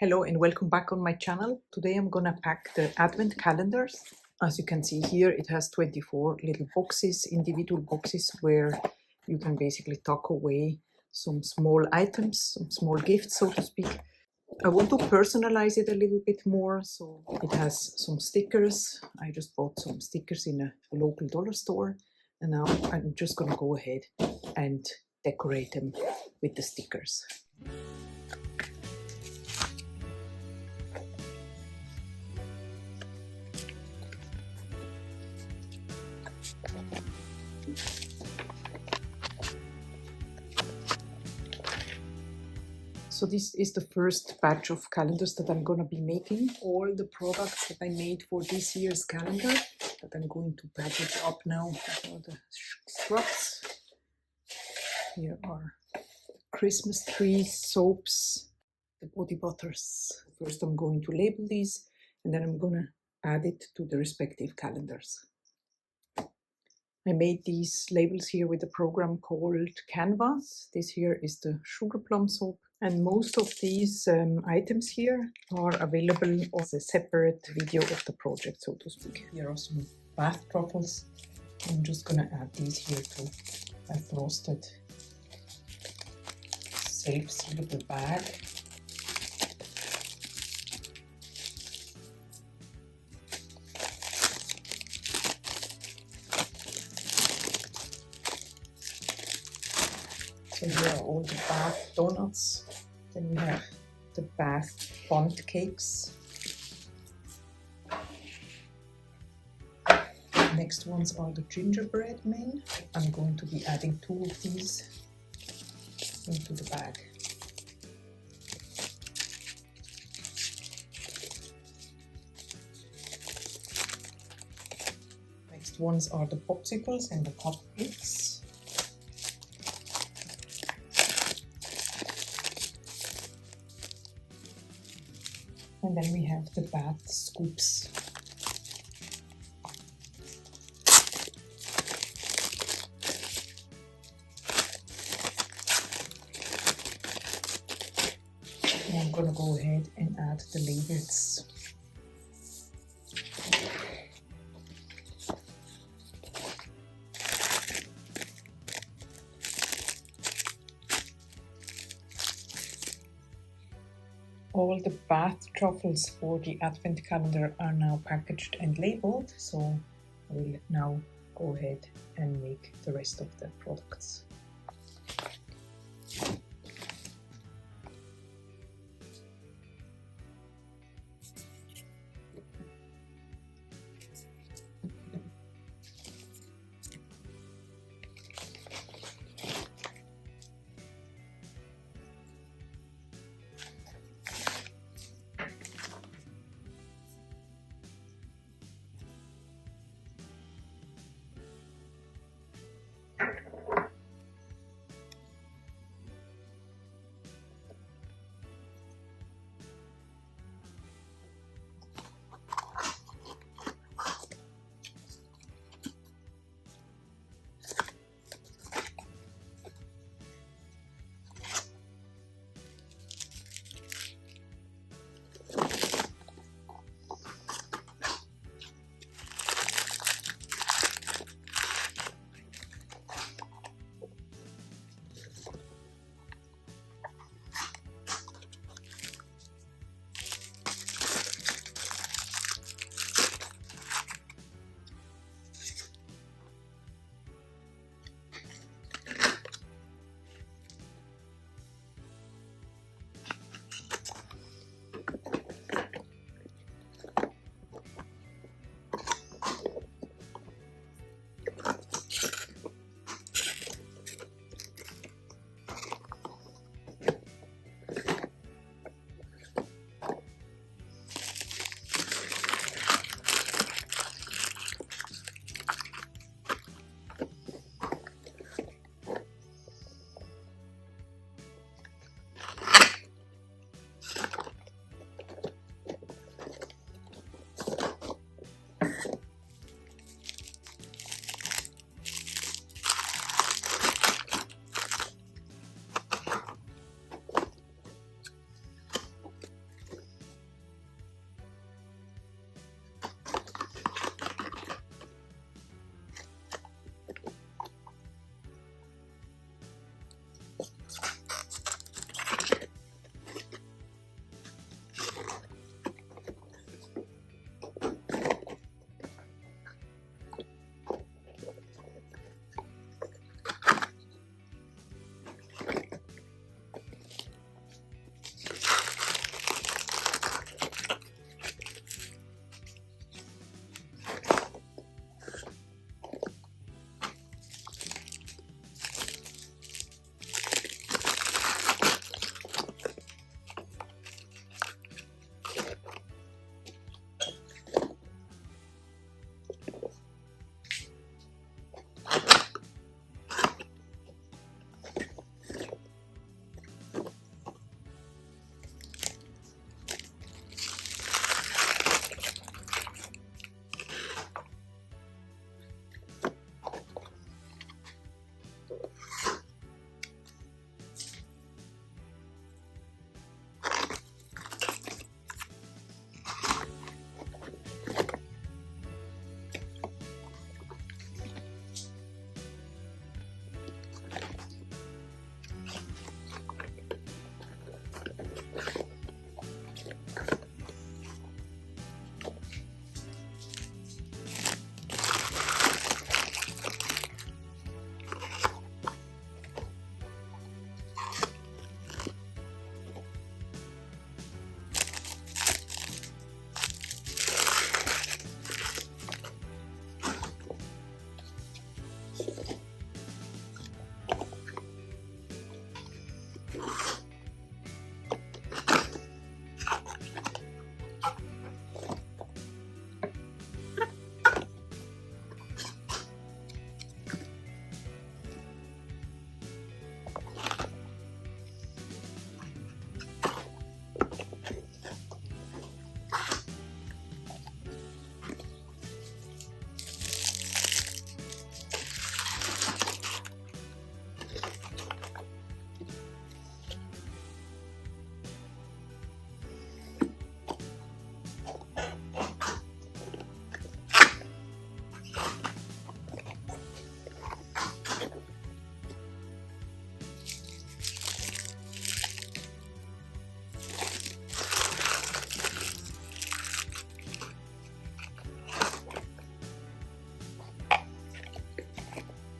Hello and welcome back on my channel. Today I'm gonna pack the advent calendars. As you can see here, it has 24 little boxes, individual boxes where you can basically tuck away some small items, some small gifts, so to speak. I want to personalize it a little bit more, so it has some stickers. I just bought some stickers in a local dollar store, and now I'm just gonna go ahead and decorate them with the stickers. So this is the first batch of calendars that I'm gonna be making. All the products that I made for this year's calendar that I'm going to package up now. These are the scrubs. Here are Christmas trees, soaps, the body butters. First I'm going to label these and then I'm gonna add it to the respective calendars. I made these labels here with a program called Canvas. This here is the sugar plum soap. And most of these items here are available as a separate video of the project, so to speak. Here are some bath truffles. I'm just gonna add these here to a frosted self-sealable bag. So here are all the bath donuts. Then we have the bath bundt cakes. Next ones are the gingerbread men. I'm going to be adding 2 of these into the bag. Next ones are the popsicles and the cupcakes. And then we have the bath scoops. And I'm gonna go ahead and add the labels. All the bath truffles for the advent calendar are now packaged and labeled, so I will now go ahead and make the rest of the products.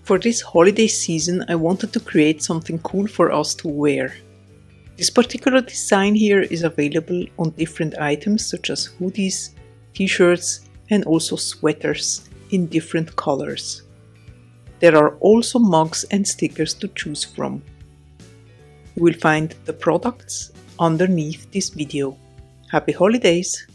For this holiday season, I wanted to create something cool for us to wear. This particular design here is available on different items such as hoodies, t-shirts and also sweaters in different colors. There are also mugs and stickers to choose from. You will find the products underneath this video. Happy holidays!